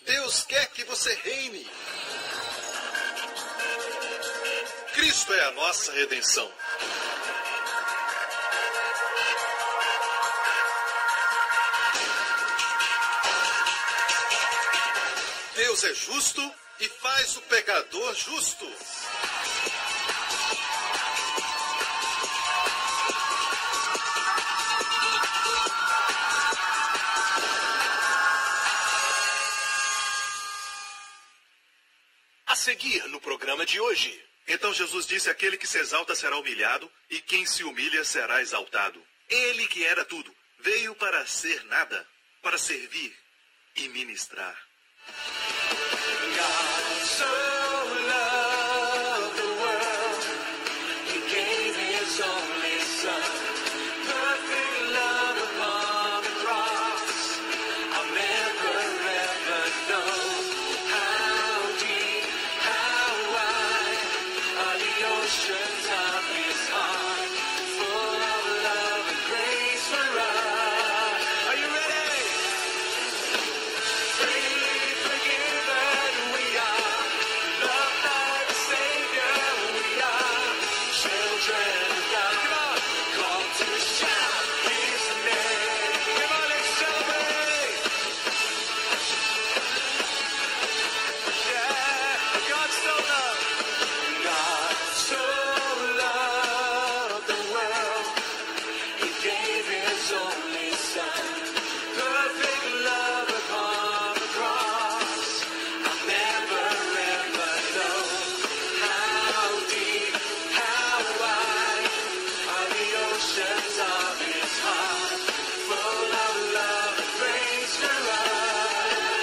Deus quer que você reine. Cristo é a nossa redenção. Deus é justo e faz o pecador justo. A seguir no programa de hoje. Então Jesus disse: aquele que se exalta será humilhado, e quem se humilha será exaltado. Ele que era tudo, veio para ser nada, para servir e ministrar. God so loved the world, He gave His only Son, perfect love upon the cross. I'll never ever know how deep, how wide are the oceans of His heart, full of love and grace for us. Are you ready? Freely forgiven we are, loved by the Savior we are, children of God. Come on, called to shout His name. Come on, let's celebrate. Yeah, God so loved the world, He gave His only Son, perfect love upon the cross. I'll never ever know how deep, how wide are the oceans of His heart, full of love and grace for us.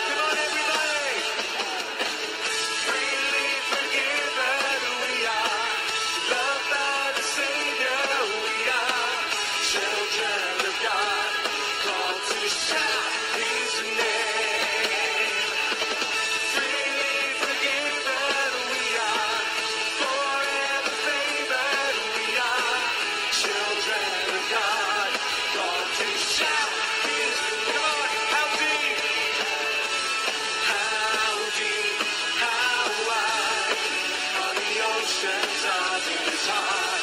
Come on, everybody. Freely forgiven we are, loved by the Savior we are, children of God, called to shout His name. Freely forgiven we are, forever favored we are, children of God, called to shout His name. Come on, how deep, how wide are the oceans of His heart,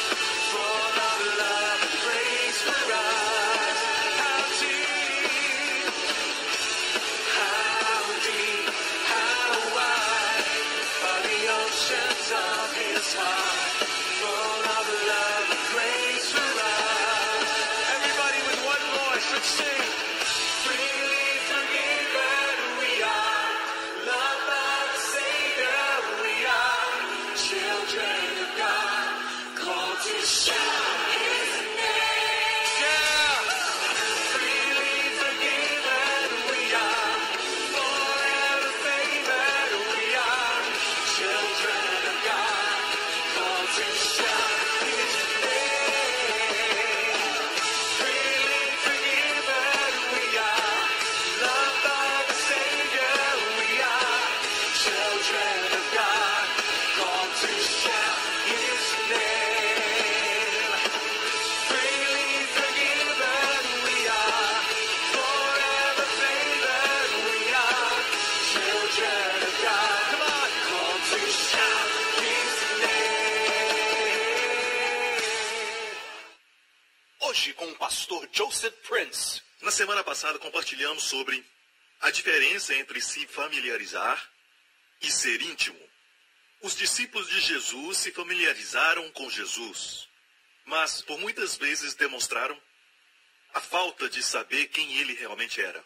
full of love and grace for us. How deep, how wide are the oceans of His heart, full of love and grace for us. Everybody with one voice, let's sing. Freely forgiven we are, loved by the Savior we are, children of God, called to shout His name. Yeah. Freely forgiven we are, forever favored we are, children of God, called to shout His name. Freely forgiven we are, loved by the Savior we are, children of God, called to shout His name. Freely forgiven we are, forever favored we are, children of God, come on, called to shout His name. Hoje com o pastor Joseph Prince. Na semana passada compartilhamos sobre a diferença entre se familiarizar e ser íntimo. Os discípulos de Jesus se familiarizaram com Jesus, mas por muitas vezes demonstraram a falta de saber quem Ele realmente era.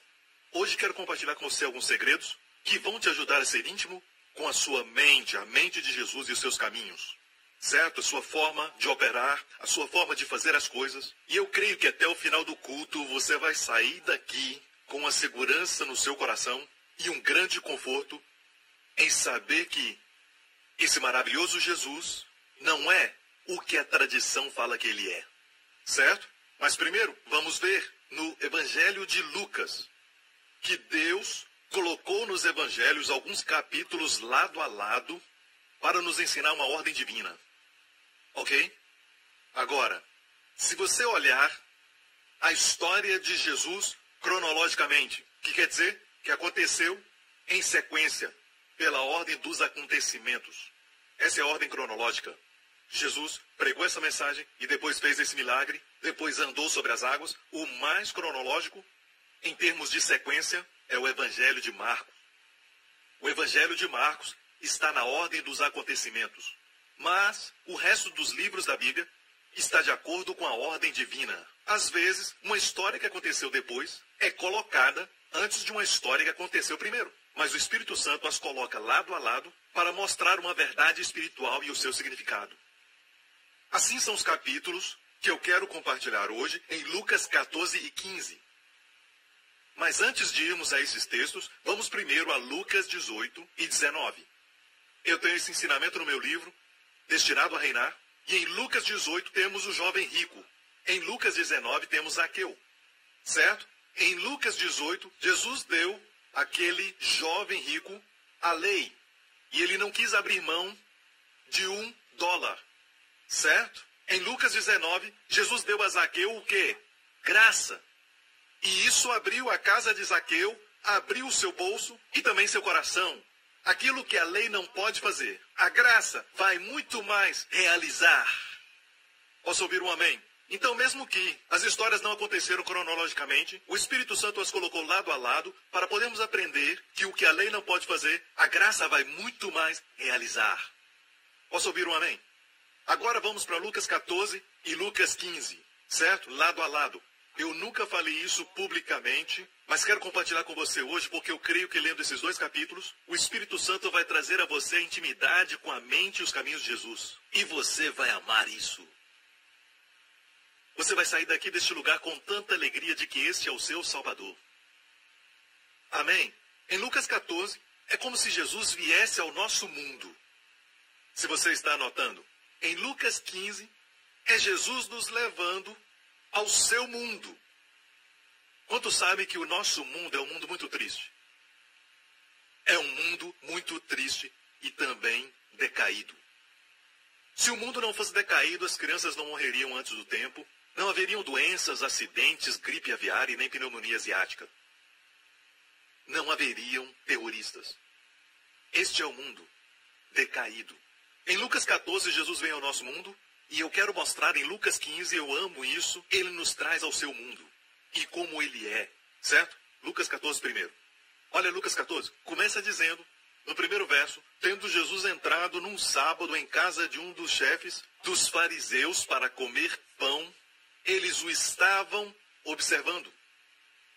Hoje quero compartilhar com você alguns segredos que vão te ajudar a ser íntimo com a sua mente, a mente de Jesus e os seus caminhos. Certo? A sua forma de operar, a sua forma de fazer as coisas. E eu creio que até o final do culto você vai sair daqui com uma segurança no seu coração e um grande conforto em saber que esse maravilhoso Jesus não é o que a tradição fala que Ele é. Certo? Mas primeiro, vamos ver no Evangelho de Lucas que Deus colocou nos Evangelhos alguns capítulos lado a lado para nos ensinar uma ordem divina. Ok? Agora, se você olhar a história de Jesus cronologicamente, o que quer dizer? Que aconteceu em sequência, pela ordem dos acontecimentos. Essa é a ordem cronológica. Jesus pregou essa mensagem e depois fez esse milagre, depois andou sobre as águas. O mais cronológico, em termos de sequência, é o Evangelho de Marcos. O Evangelho de Marcos está na ordem dos acontecimentos, mas o resto dos livros da Bíblia está de acordo com a ordem divina. Às vezes, uma história que aconteceu depois é colocada antes de uma história que aconteceu primeiro. Mas o Espírito Santo as coloca lado a lado para mostrar uma verdade espiritual e o seu significado. Assim são os capítulos que eu quero compartilhar hoje em Lucas 14 e 15. Mas antes de irmos a esses textos, vamos primeiro a Lucas 18 e 19. Eu tenho esse ensinamento no meu livro, Destinado a Reinar, e em Lucas 18 temos o jovem rico. Em Lucas 19 temos Zaqueu, certo? Em Lucas 18, Jesus deu àquele jovem rico a lei, e ele não quis abrir mão de $1, certo? Em Lucas 19, Jesus deu a Zaqueu o quê? Graça. E isso abriu a casa de Zaqueu, abriu o seu bolso e também seu coração. Aquilo que a lei não pode fazer, a graça vai muito mais realizar. Posso ouvir um amém? Então, mesmo que as histórias não aconteceram cronologicamente, o Espírito Santo as colocou lado a lado para podermos aprender que o que a lei não pode fazer, a graça vai muito mais realizar. Posso ouvir um amém? Agora vamos para Lucas 14 e Lucas 15, certo? Lado a lado. Eu nunca falei isso publicamente, mas quero compartilhar com você hoje, porque eu creio que lendo esses dois capítulos, o Espírito Santo vai trazer a você intimidade com a mente e os caminhos de Jesus. E você vai amar isso. Você vai sair daqui deste lugar com tanta alegria de que este é o seu Salvador. Amém? Em Lucas 14, é como se Jesus viesse ao nosso mundo. Se você está anotando, em Lucas 15, é Jesus nos levando ao seu mundo. Quantos sabem que o nosso mundo é um mundo muito triste? É um mundo muito triste e também decaído. Se o mundo não fosse decaído, as crianças não morreriam antes do tempo, não haveriam doenças, acidentes, gripe aviária e nem pneumonia asiática. Não haveriam terroristas. Este é o mundo decaído. Em Lucas 14, Jesus vem ao nosso mundo, e eu quero mostrar em Lucas 15, eu amo isso, ele nos traz ao seu mundo. E como ele é, certo? Lucas 14 primeiro. Olha Lucas 14, começa dizendo, no primeiro verso, tendo Jesus entrado num sábado em casa de um dos chefes dos fariseus para comer pão, eles o estavam observando.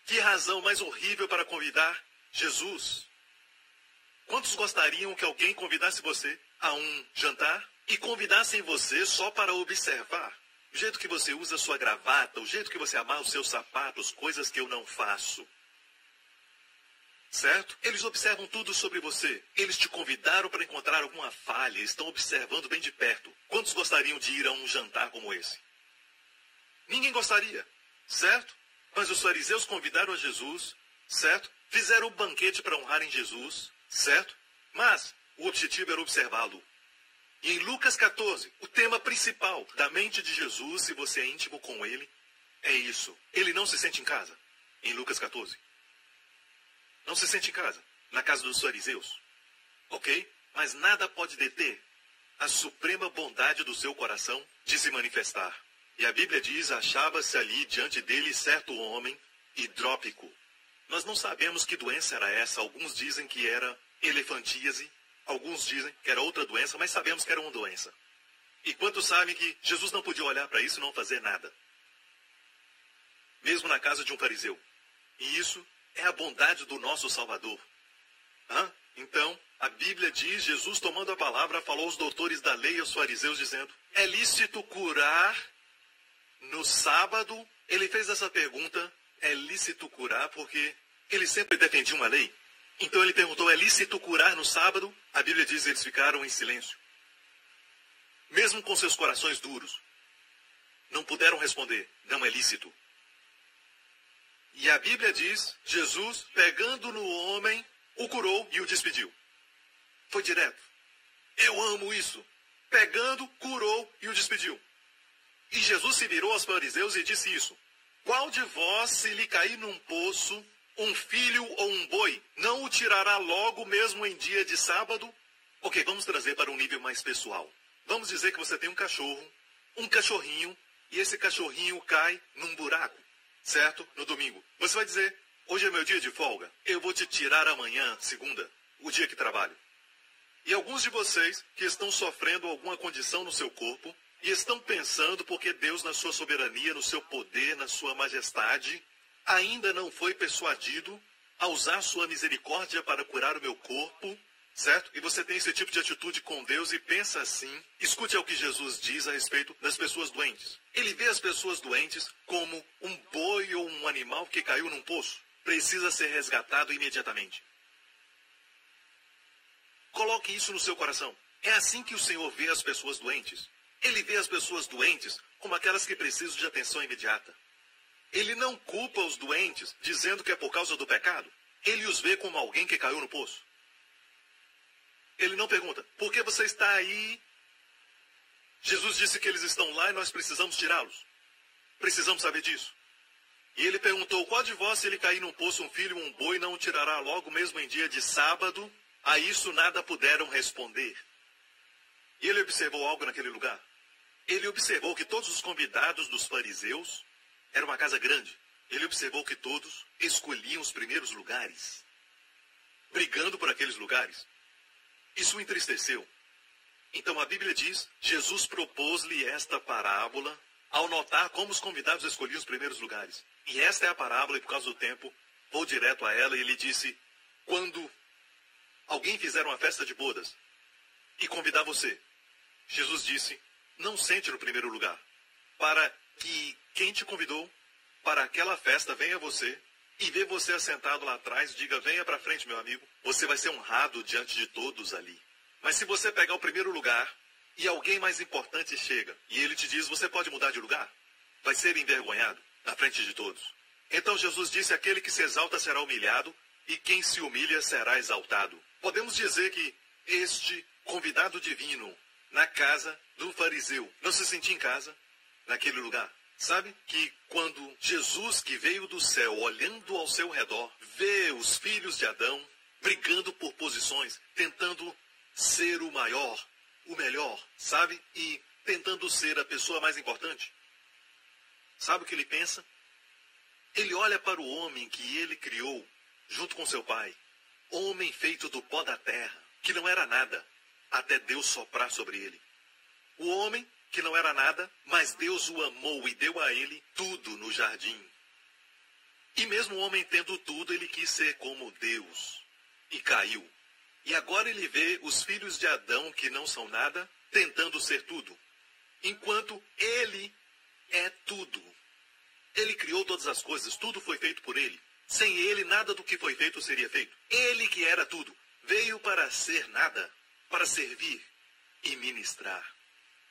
Que razão mais horrível para convidar Jesus. Quantos gostariam que alguém convidasse você a um jantar e convidassem você só para observar? O jeito que você usa a sua gravata, o jeito que você amarra os seus sapatos, coisas que eu não faço. Certo? Eles observam tudo sobre você. Eles te convidaram para encontrar alguma falha, estão observando bem de perto. Quantos gostariam de ir a um jantar como esse? Ninguém gostaria, certo? Mas os fariseus convidaram a Jesus, certo? Fizeram um banquete para honrarem Jesus, certo? Mas o objetivo era observá-lo. E em Lucas 14, o tema principal da mente de Jesus, se você é íntimo com ele, é isso. Ele não se sente em casa. Em Lucas 14. Não se sente em casa. Na casa dos fariseus. Ok? Mas nada pode deter a suprema bondade do seu coração de se manifestar. E a Bíblia diz, achava-se ali diante dele certo homem hidrópico. Nós não sabemos que doença era essa. Alguns dizem que era elefantíase. Alguns dizem que era outra doença, mas sabemos que era uma doença. E quantos sabem que Jesus não podia olhar para isso e não fazer nada? Mesmo na casa de um fariseu. E isso é a bondade do nosso Salvador. Então, a Bíblia diz, Jesus tomando a palavra, falou aos doutores da lei e aos fariseus, dizendo, é lícito curar no sábado? Ele fez essa pergunta, é lícito curar, porque ele sempre defendia uma lei. Então ele perguntou, é lícito curar no sábado? A Bíblia diz que eles ficaram em silêncio. Mesmo com seus corações duros. Não puderam responder, não é lícito. E a Bíblia diz, Jesus, pegando no homem, o curou e o despediu. Foi direto. Eu amo isso. Pegando, curou e o despediu. E Jesus se virou aos fariseus e disse isso. Qual de vós, se lhe cair num poço um filho ou um boi, não o tirará logo mesmo em dia de sábado? Ok, vamos trazer para um nível mais pessoal. Vamos dizer que você tem um cachorro, um cachorrinho, e esse cachorrinho cai num buraco, certo? No domingo. Você vai dizer, hoje é meu dia de folga, eu vou te tirar amanhã, segunda, o dia que trabalho. E alguns de vocês que estão sofrendo alguma condição no seu corpo, e estão pensando porque Deus, na sua soberania, no seu poder, na sua majestade, ainda não foi persuadido a usar sua misericórdia para curar o meu corpo, certo? E você tem esse tipo de atitude com Deus e pensa assim. Escute ao que Jesus diz a respeito das pessoas doentes. Ele vê as pessoas doentes como um boi ou um animal que caiu num poço. Precisa ser resgatado imediatamente. Coloque isso no seu coração. É assim que o Senhor vê as pessoas doentes. Ele vê as pessoas doentes como aquelas que precisam de atenção imediata. Ele não culpa os doentes dizendo que é por causa do pecado. Ele os vê como alguém que caiu no poço. Ele não pergunta, por que você está aí? Jesus disse que eles estão lá e nós precisamos tirá-los. Precisamos saber disso. E ele perguntou, qual de vós, se ele cair num poço, um filho ou um boi, não o tirará logo mesmo em dia de sábado? A isso nada puderam responder. E ele observou algo naquele lugar. Ele observou que todos os convidados dos fariseus, era uma casa grande, ele observou que todos escolhiam os primeiros lugares, brigando por aqueles lugares. Isso o entristeceu. Então a Bíblia diz, Jesus propôs-lhe esta parábola ao notar como os convidados escolhiam os primeiros lugares. E esta é a parábola, e por causa do tempo, vou direto a ela, e ele disse, quando alguém fizer uma festa de bodas e convidar você, Jesus disse, não sente no primeiro lugar, para que quem te convidou para aquela festa venha você e vê você assentado lá atrás, diga, venha para frente, meu amigo, você vai ser honrado diante de todos ali. Mas se você pegar o primeiro lugar e alguém mais importante chega e ele te diz, você pode mudar de lugar, vai ser envergonhado na frente de todos. Então Jesus disse, aquele que se exalta será humilhado e quem se humilha será exaltado. Podemos dizer que este convidado divino na casa do fariseu não se sentia em casa naquele lugar. Sabe que quando Jesus, que veio do céu, olhando ao seu redor, vê os filhos de Adão brigando por posições, tentando ser o maior, o melhor, sabe? E tentando ser a pessoa mais importante. Sabe o que ele pensa? Ele olha para o homem que ele criou junto com seu pai. Homem feito do pó da terra, que não era nada, até Deus soprar sobre ele. O homem que não era nada, mas Deus o amou e deu a ele tudo no jardim. E mesmo o homem tendo tudo, ele quis ser como Deus. E caiu. E agora ele vê os filhos de Adão, que não são nada, tentando ser tudo. Enquanto ele é tudo. Ele criou todas as coisas, tudo foi feito por ele. Sem ele, nada do que foi feito seria feito. Ele que era tudo, veio para ser nada, para servir e ministrar.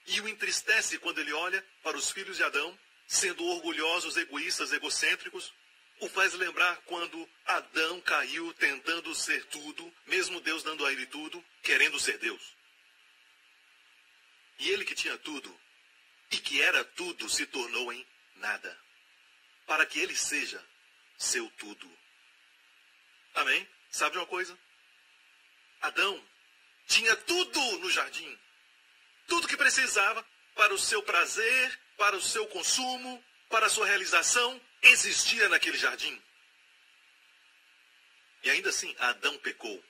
E o entristece quando ele olha para os filhos de Adão, sendo orgulhosos, egoístas, egocêntricos, o faz lembrar quando Adão caiu tentando ser tudo, mesmo Deus dando a ele tudo, querendo ser Deus. E ele que tinha tudo, e que era tudo, se tornou em nada, para que ele seja seu tudo. Amém? Sabe de uma coisa? Adão tinha tudo no jardim. Tudo que precisava para o seu prazer, para o seu consumo, para a sua realização, existia naquele jardim. E ainda assim, Adão pecou,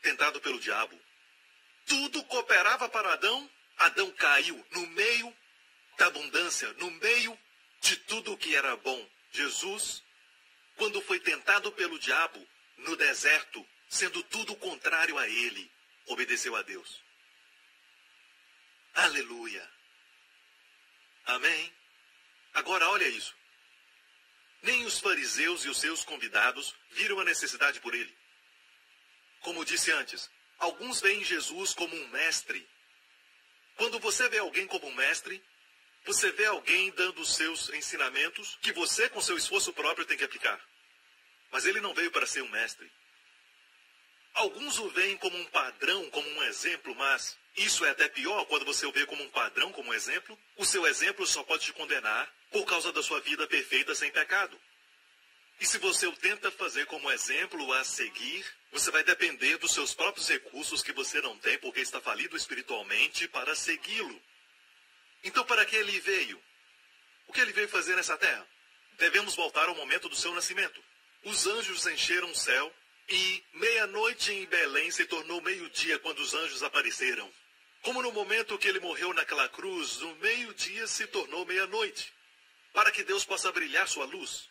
tentado pelo diabo. Tudo cooperava para Adão. Adão caiu no meio da abundância, no meio de tudo que era bom. Jesus, quando foi tentado pelo diabo no deserto, sendo tudo contrário a ele, obedeceu a Deus. Aleluia. Amém. Agora olha isso. Nem os fariseus e os seus convidados viram a necessidade por ele. Como disse antes, alguns veem Jesus como um mestre. Quando você vê alguém como um mestre, você vê alguém dando os seus ensinamentos que você, com seu esforço próprio, tem que aplicar. Mas ele não veio para ser um mestre. Alguns o veem como um padrão, como um exemplo, mas isso é até pior quando você o vê como um padrão, como um exemplo. O seu exemplo só pode te condenar por causa da sua vida perfeita sem pecado. E se você o tenta fazer como exemplo a seguir, você vai depender dos seus próprios recursos que você não tem porque está falido espiritualmente para segui-lo. Então, para que ele veio? O que ele veio fazer nessa terra? Devemos voltar ao momento do seu nascimento. Os anjos encheram o céu e meia-noite em Belém se tornou meio-dia quando os anjos apareceram. Como no momento que ele morreu naquela cruz, o meio-dia se tornou meia-noite, para que Deus possa brilhar sua luz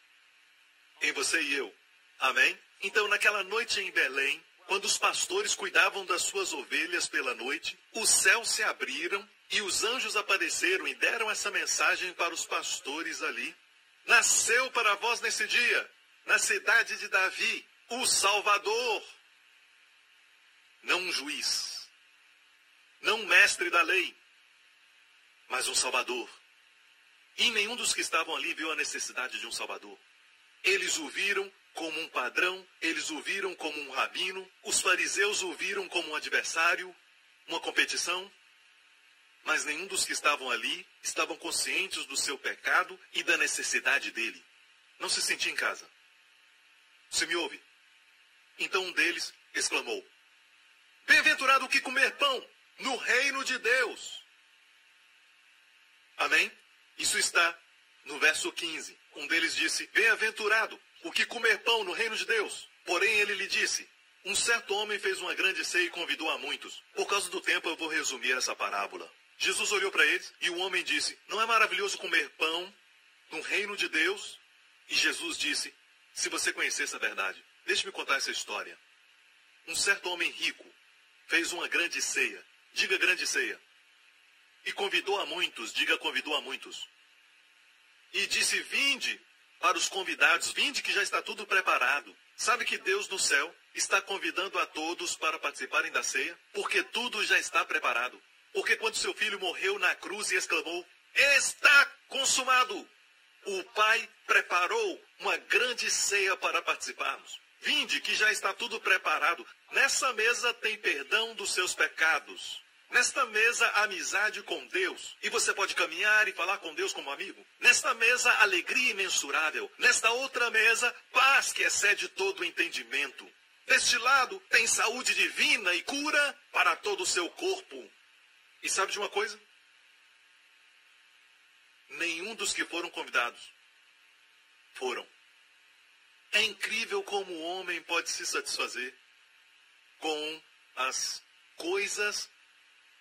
em você e eu. Amém? Então, naquela noite em Belém, quando os pastores cuidavam das suas ovelhas pela noite, os céus se abriram e os anjos apareceram e deram essa mensagem para os pastores ali. Nasceu para vós nesse dia, na cidade de Davi, o Salvador. Não um juiz, não um mestre da lei, mas um Salvador. E nenhum dos que estavam ali viu a necessidade de um Salvador. Eles o viram como um padrão, eles o viram como um rabino, os fariseus o viram como um adversário, uma competição. Mas nenhum dos que estavam ali estavam conscientes do seu pecado e da necessidade dele. Não se sentia em casa. Você me ouve? Então um deles exclamou: bem-aventurado o que comer pão no reino de Deus. Amém? Isso está no verso 15. Um deles disse: bem-aventurado o que comer pão no reino de Deus. Porém ele lhe disse: um certo homem fez uma grande ceia e convidou a muitos. Por causa do tempo eu vou resumir essa parábola. Jesus olhou para eles e o homem disse: não é maravilhoso comer pão no reino de Deus? E Jesus disse: se você conhecesse a verdade, deixe-me contar essa história. Um certo homem rico fez uma grande ceia. Diga grande ceia. E convidou a muitos. Diga convidou a muitos. E disse: vinde para os convidados, vinde que já está tudo preparado. Sabe que Deus no céu está convidando a todos para participarem da ceia? Porque tudo já está preparado. Porque quando seu filho morreu na cruz e exclamou: está consumado, o Pai preparou uma grande ceia para participarmos. Vinde que já está tudo preparado. Nessa mesa tem perdão dos seus pecados. Nesta mesa, amizade com Deus. E você pode caminhar e falar com Deus como amigo. Nesta mesa, alegria imensurável. Nesta outra mesa, paz que excede todo o entendimento. Deste lado, tem saúde divina e cura para todo o seu corpo. E sabe de uma coisa? Nenhum dos que foram convidados foram. É incrível como o homem pode se satisfazer com as coisas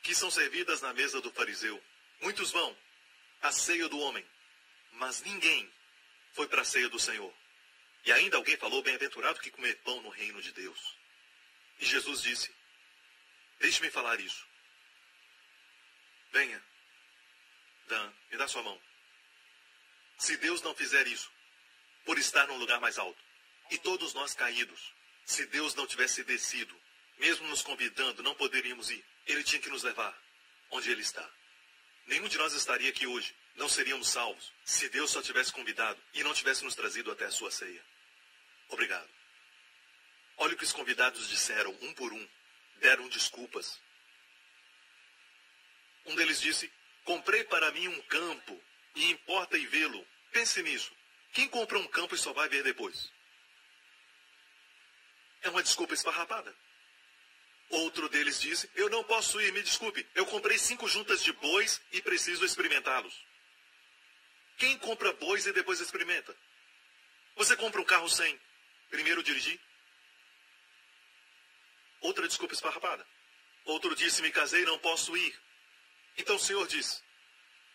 que são servidas na mesa do fariseu. Muitos vão à ceia do homem, mas ninguém foi para a ceia do Senhor. E ainda alguém falou: bem-aventurado que comer pão no reino de Deus. E Jesus disse: deixe-me falar isso. Venha, Dan, me dá sua mão. Se Deus não fizer isso, por estar num lugar mais alto, e todos nós caídos, se Deus não tivesse descido, mesmo nos convidando, não poderíamos ir. Ele tinha que nos levar onde Ele está. Nenhum de nós estaria aqui hoje. Não seríamos salvos se Deus só tivesse convidado e não tivesse nos trazido até a sua ceia. Obrigado. Olha o que os convidados disseram, um por um. Deram desculpas. Um deles disse: comprei para mim um campo e importa e vê-lo. Pense nisso. Quem compra um campo e só vai ver depois? É uma desculpa esfarrapada. Outro deles disse: eu não posso ir, me desculpe. Eu comprei 5 juntas de bois e preciso experimentá-los. Quem compra bois e depois experimenta? Você compra um carro sem primeiro dirigir? Outra desculpa esfarrapada. Outro disse: me casei e não posso ir. Então o Senhor diz: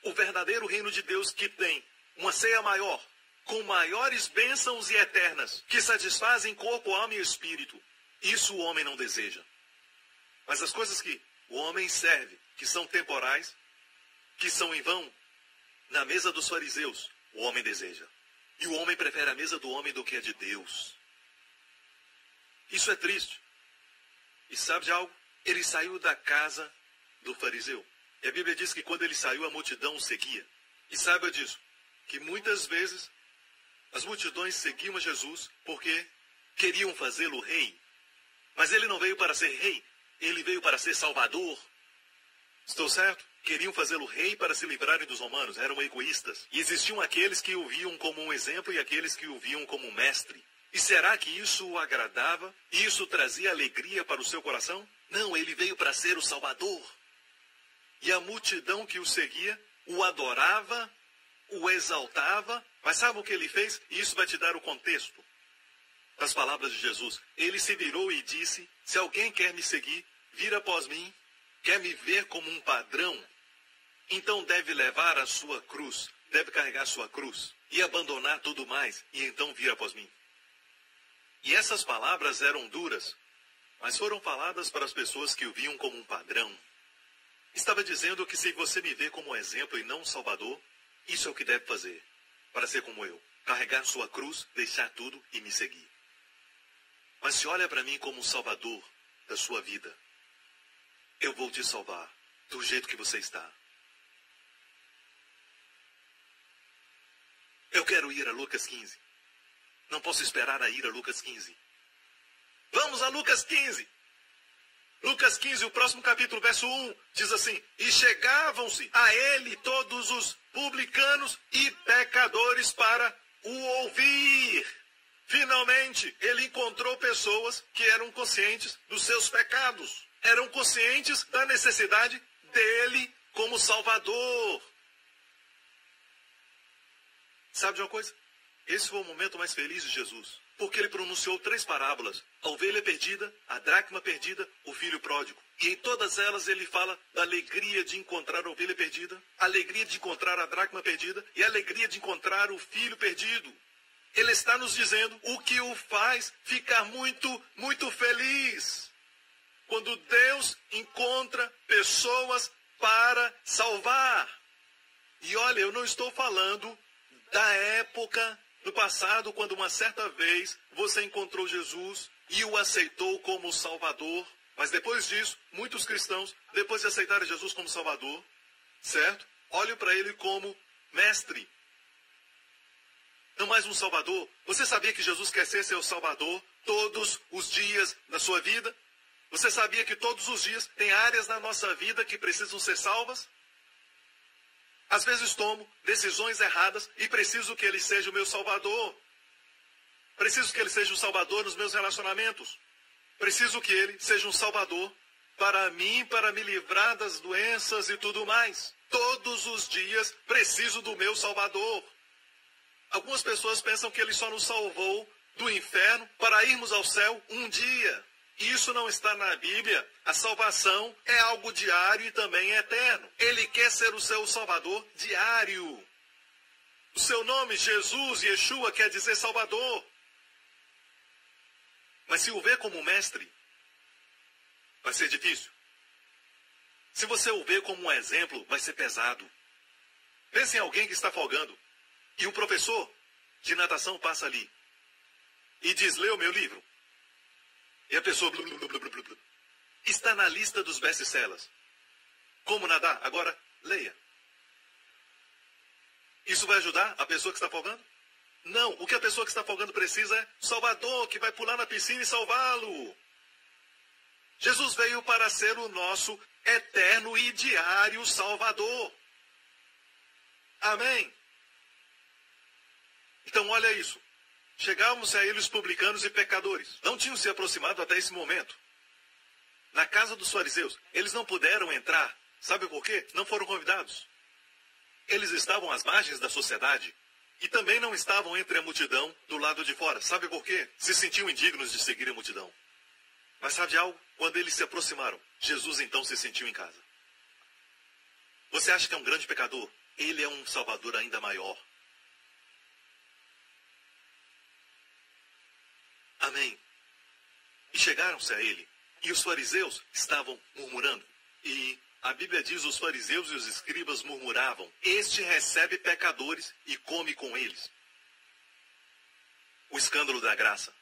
o verdadeiro reino de Deus que tem uma ceia maior, com maiores bênçãos e eternas, que satisfazem corpo, alma e espírito, isso o homem não deseja. Mas as coisas que o homem serve, que são temporais, que são em vão, na mesa dos fariseus, o homem deseja. E o homem prefere a mesa do homem do que a de Deus. Isso é triste. E sabe de algo? Ele saiu da casa do fariseu. E a Bíblia diz que quando ele saiu, a multidão o seguia. E saiba disso, que muitas vezes as multidões seguiam a Jesus porque queriam fazê-lo rei. Mas ele não veio para ser rei. Ele veio para ser Salvador. Estou certo? Queriam fazê-lo rei para se livrarem dos romanos, eram egoístas. E existiam aqueles que o viam como um exemplo e aqueles que o viam como um mestre. E será que isso o agradava? E isso trazia alegria para o seu coração? Não, ele veio para ser o Salvador. E a multidão que o seguia o adorava, o exaltava. Mas sabe o que ele fez? E isso vai te dar o contexto das palavras de Jesus. Ele se virou e disse: se alguém quer me seguir, vir após mim, quer me ver como um padrão, então deve levar a sua cruz, deve carregar a sua cruz e abandonar tudo mais, e então vir após mim. E essas palavras eram duras, mas foram faladas para as pessoas que o viam como um padrão. Estava dizendo que se você me vê como exemplo e não um salvador, isso é o que deve fazer, para ser como eu, carregar sua cruz, deixar tudo e me seguir. Mas se olha para mim como um salvador da sua vida, eu vou te salvar do jeito que você está. Eu quero ir a Lucas 15. Não posso esperar a ir a Lucas 15. Vamos a Lucas 15. Lucas 15, o próximo capítulo, verso 1, diz assim: e chegavam-se a ele todos os publicanos e pecadores para o ouvir. Finalmente, ele encontrou pessoas que eram conscientes dos seus pecados. Eram conscientes da necessidade dele como Salvador. Sabe de uma coisa? Esse foi o momento mais feliz de Jesus, porque ele pronunciou 3 parábolas: a ovelha perdida, a dracma perdida, o filho pródigo. E em todas elas ele fala da alegria de encontrar a ovelha perdida, a alegria de encontrar a dracma perdida e a alegria de encontrar o filho perdido. Ele está nos dizendo o que o faz ficar muito, muito feliz. Quando Deus encontra pessoas para salvar. E olha, eu não estou falando da época do passado, quando uma certa vez você encontrou Jesus e o aceitou como Salvador. Mas depois disso, muitos cristãos, depois de aceitarem Jesus como Salvador, certo? Olham para ele como mestre. Não mais um Salvador. Você sabia que Jesus quer ser seu Salvador todos os dias da sua vida? Você sabia que todos os dias tem áreas na nossa vida que precisam ser salvas? Às vezes tomo decisões erradas e preciso que ele seja o meu Salvador. Preciso que ele seja um Salvador nos meus relacionamentos. Preciso que ele seja um Salvador para mim, para me livrar das doenças e tudo mais. Todos os dias preciso do meu Salvador. Algumas pessoas pensam que ele só nos salvou do inferno para irmos ao céu um dia. E isso não está na Bíblia. A salvação é algo diário e também é eterno. Ele quer ser o seu Salvador diário. O seu nome, Jesus, Yeshua, quer dizer Salvador. Mas se o ver como mestre, vai ser difícil. Se você o ver como um exemplo, vai ser pesado. Pense em alguém que está afogando. E o professor de natação passa ali e diz: lê o meu livro. E a pessoa está na lista dos best-sellers. Como nadar? Agora, leia. Isso vai ajudar a pessoa que está afogando? Não. O que a pessoa que está afogando precisa é um Salvador que vai pular na piscina e salvá-lo. Jesus veio para ser o nosso eterno e diário Salvador. Amém? Então olha isso. Chegavam-se a ele os publicanos e pecadores. Não tinham se aproximado até esse momento. Na casa dos fariseus, eles não puderam entrar. Sabe por quê? Não foram convidados. Eles estavam às margens da sociedade e também não estavam entre a multidão do lado de fora. Sabe por quê? Se sentiam indignos de seguir a multidão. Mas sabe de algo? Quando eles se aproximaram, Jesus então se sentiu em casa. Você acha que é um grande pecador? Ele é um Salvador ainda maior. Amém. E chegaram-se a ele. E os fariseus estavam murmurando. E a Bíblia diz: os fariseus e os escribas murmuravam: este recebe pecadores e come com eles. O escândalo da graça.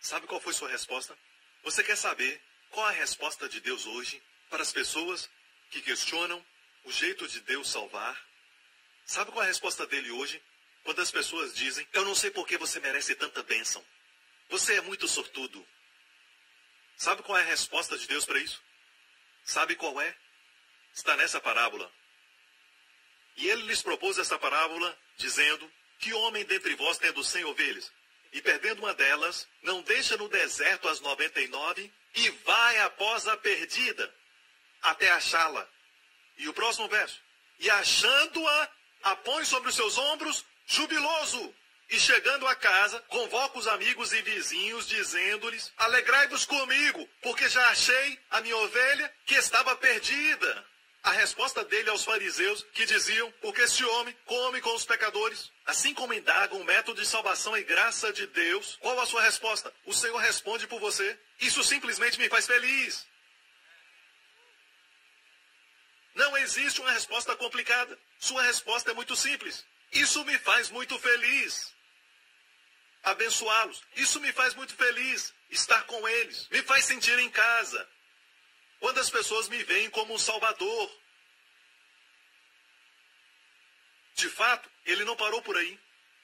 Sabe qual foi sua resposta? Você quer saber qual a resposta de Deus hoje para as pessoas que questionam o jeito de Deus salvar? Sabe qual é a resposta dele hoje? Quando as pessoas dizem: eu não sei por que você merece tanta bênção. Você é muito sortudo. Sabe qual é a resposta de Deus para isso? Sabe qual é? está nessa parábola. E ele lhes propôs essa parábola, dizendo: que homem dentre vós, tendo 100 ovelhas, e perdendo uma delas, não deixa no deserto as 99 e vai após a perdida, até achá-la. E o próximo verso: e achando-a, a põe sobre os seus ombros, jubiloso. E chegando a casa, convoca os amigos e vizinhos, dizendo-lhes: alegrai-vos comigo, porque já achei a minha ovelha que estava perdida. A resposta dele aos fariseus, que diziam: porque este homem come com os pecadores. Assim como indagam o método de salvação e graça de Deus, qual a sua resposta? O Senhor responde por você. Isso simplesmente me faz feliz. Não existe uma resposta complicada. Sua resposta é muito simples. Isso me faz muito feliz. Abençoá-los. Isso me faz muito feliz. Estar com eles. Me faz sentir em casa. Quando as pessoas me veem como um salvador. De fato, ele não parou por aí.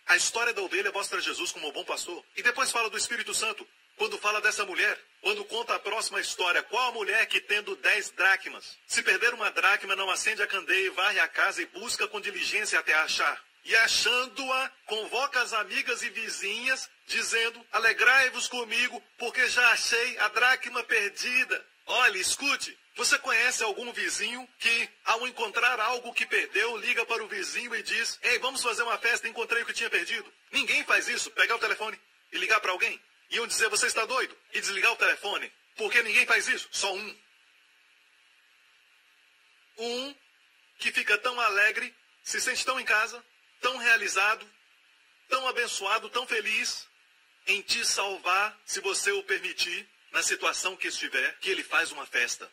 A história da ovelha mostra Jesus como um bom pastor. E depois fala do Espírito Santo. Quando fala dessa mulher, quando conta a próxima história, qual a mulher que tendo 10 dracmas, se perder uma dracma, não acende a candeia e varre a casa e busca com diligência até achar. E achando-a, convoca as amigas e vizinhas, dizendo: alegrai-vos comigo, porque já achei a dracma perdida. Olha, escute, você conhece algum vizinho que, ao encontrar algo que perdeu, liga para o vizinho e diz: ei, vamos fazer uma festa, encontrei o que tinha perdido? Ninguém faz isso, pegar o telefone e ligar para alguém. Iam dizer: você está doido? E desligar o telefone. Porque ninguém faz isso, só um. Um que fica tão alegre, se sente tão em casa, tão realizado, tão abençoado, tão feliz em te salvar, se você o permitir, na situação que estiver, que ele faz uma festa.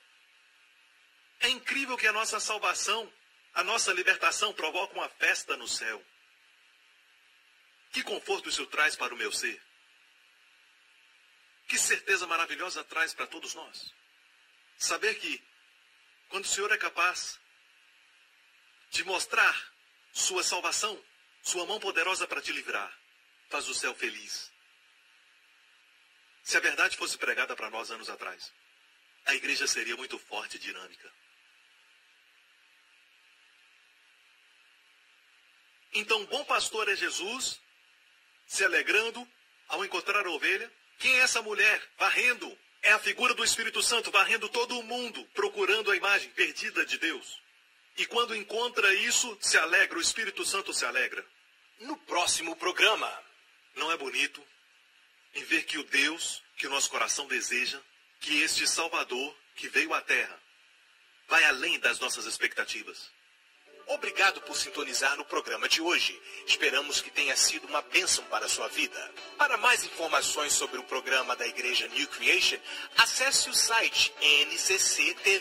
É incrível que a nossa salvação, a nossa libertação provoca uma festa no céu. Que conforto isso traz para o meu ser. Que certeza maravilhosa traz para todos nós. Saber que, quando o Senhor é capaz de mostrar sua salvação, sua mão poderosa para te livrar, faz o céu feliz. Se a verdade fosse pregada para nós anos atrás, a igreja seria muito forte e dinâmica. Então, bom pastor é Jesus, se alegrando ao encontrar a ovelha. Quem é essa mulher varrendo? É a figura do Espírito Santo varrendo todo o mundo, procurando a imagem perdida de Deus. E quando encontra isso, se alegra, o Espírito Santo se alegra. No próximo programa. Não é bonito em ver que o Deus que o nosso coração deseja, que este Salvador que veio à Terra, vai além das nossas expectativas? Obrigado por sintonizar no programa de hoje. Esperamos que tenha sido uma bênção para a sua vida. Para mais informações sobre o programa da Igreja New Creation, acesse o site ncctv.org.sg.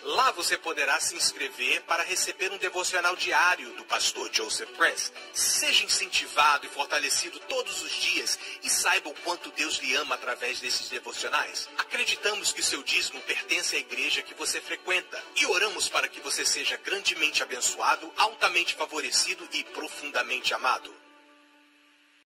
Lá você poderá se inscrever para receber um devocional diário do pastor Joseph Prince. Seja incentivado e fortalecido todos os dias e saiba o quanto Deus lhe ama através desses devocionais. Acreditamos que seu dízimo pertence à igreja que você frequenta e oramos para que você seja grandemente abençoado, altamente favorecido e profundamente amado.